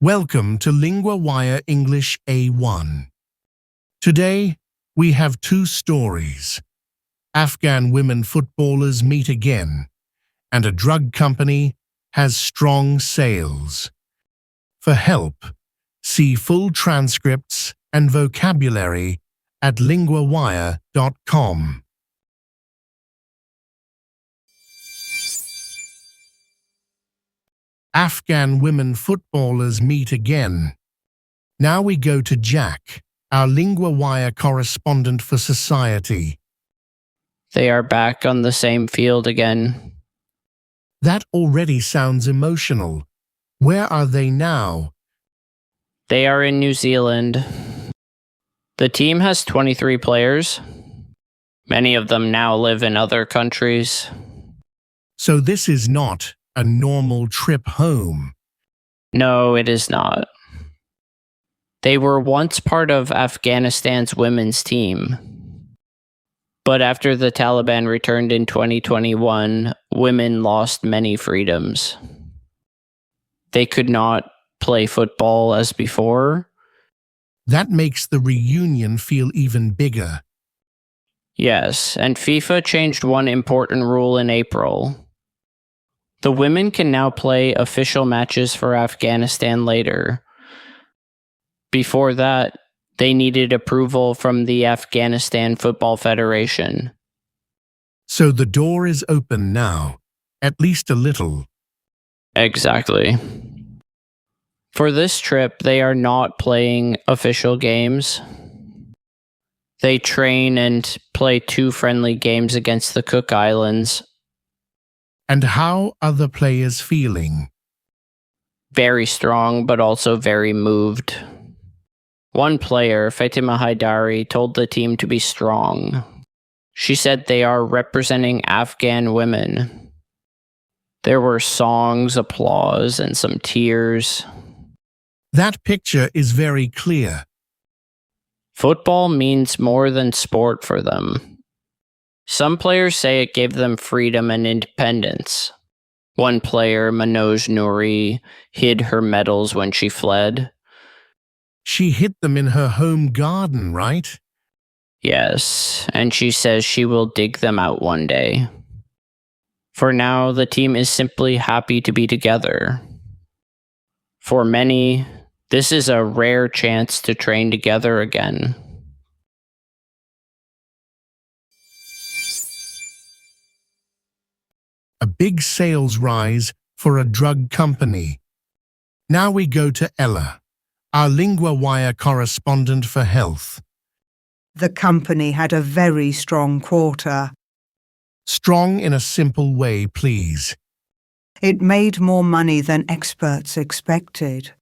Welcome to LinguaWire English A1. Today, we have two stories. Afghan women footballers meet again, and a drug company has strong sales. For help, see full transcripts and vocabulary at LinguaWire.com. Afghan women footballers meet again. Now we go to Jack, our LinguaWire correspondent for Society. They are back on the same field again. That already sounds emotional. Where are they now? They are in New Zealand. The team has 23 players. Many of them now live in other countries. So this is not a normal trip home. No, it is not. They were once part of Afghanistan's women's team. But after the Taliban returned in 2021, women lost many freedoms. They could not play football as before. That makes the reunion feel even bigger. Yes, and FIFA changed one important rule in April. The women can now play official matches for Afghanistan later. Before that, they needed approval from the Afghanistan Football Federation. So the door is open now, at least a little. Exactly. For this trip, they are not playing official games. They train and play 2 friendly games against the Cook Islands. And how are the players feeling? Very strong, but also very moved. One player, Fatima Haidari, told the team to be strong. She said they are representing Afghan women. There were songs, applause, and some tears. That picture is very clear. Football means more than sport for them. Some players say it gave them freedom and independence. One player, Manoj Noori, hid her medals when she fled. She hid them in her home garden, right? Yes, and she says she will dig them out one day. For now, the team is simply happy to be together. For many, this is a rare chance to train together again. A big sales rise for a drug company. Now we go to Ella, our LinguaWire correspondent for health. The company had a very strong quarter. Strong in a simple way, please. It made more money than experts expected.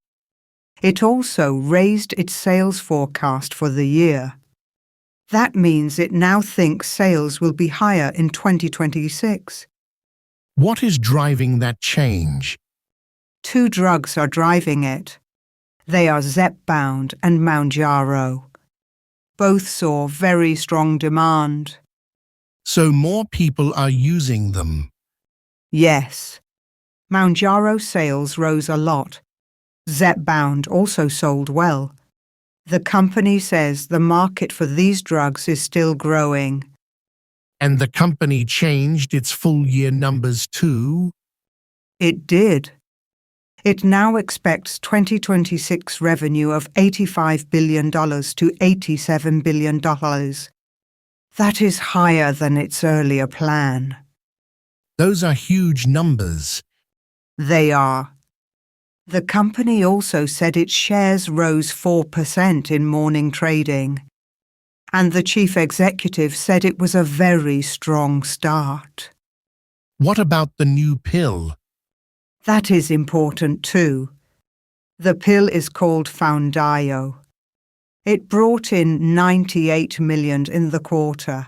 It also raised its sales forecast for the year. That means it now thinks sales will be higher in 2026. What is driving that change? 2 drugs are driving it. They are Zepbound and Mounjaro. Both saw very strong demand. So more people are using them. Yes. Mounjaro sales rose a lot. Zepbound also sold well. The company says the market for these drugs is still growing. And the company changed its full-year numbers too? It did. It now expects 2026 revenue of $85 billion to $87 billion. That is higher than its earlier plan. Those are huge numbers. They are. The company also said its shares rose 4% in morning trading. And the chief executive said it was a very strong start. What about the new pill? That is important too. The pill is called Foundayo. It brought in $98 million in the quarter.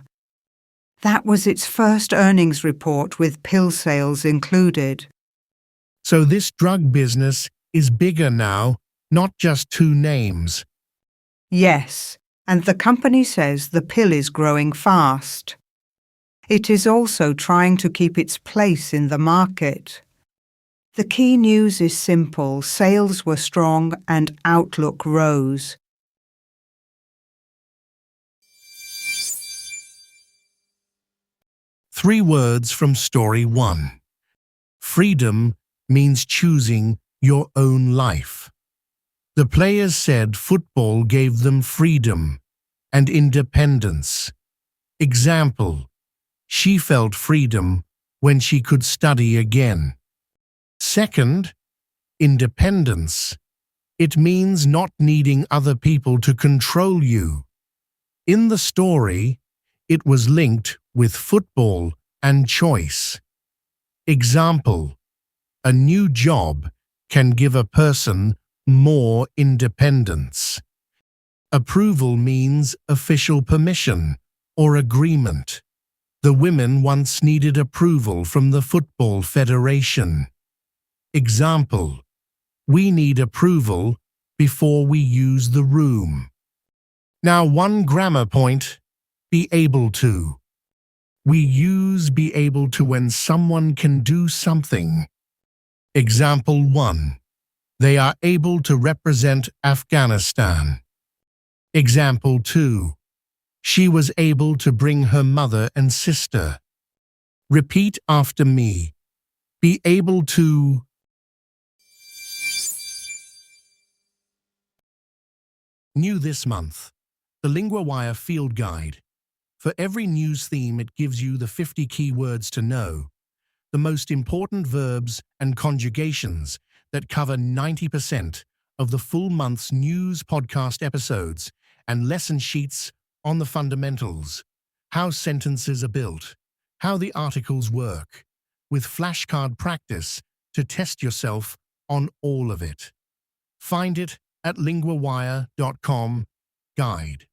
That was its first earnings report with pill sales included. So this drug business is bigger now, not just 2 names. Yes, and the company says the pill is growing fast. It is also trying to keep its place in the market. The key news is simple. Sales were strong and outlook rose. Three words from Story 1. Freedom means choosing your own life. The players said football gave them freedom and independence. Example: she felt freedom when she could study again. Second, independence. It means not needing other people to control you. In the story, it was linked with football and choice. Example: a new job can give a person more independence. Approval means official permission or agreement. The women once needed approval from the Football Federation. Example: we need approval before we use the room. Now one grammar point: be able to. We use be able to when someone can do something. Example 1. They are able to represent Afghanistan. Example 2. She was able to bring her mother and sister. Repeat after me. Be able to. New this month, the LinguaWire Field Guide. For every news theme, it gives you the 50 key words to know, the most important verbs and conjugations that cover 90% of the full month's news podcast episodes, and lesson sheets on the fundamentals, how sentences are built, how the articles work, with flashcard practice to test yourself on all of it. Find it at linguawire.com/guide.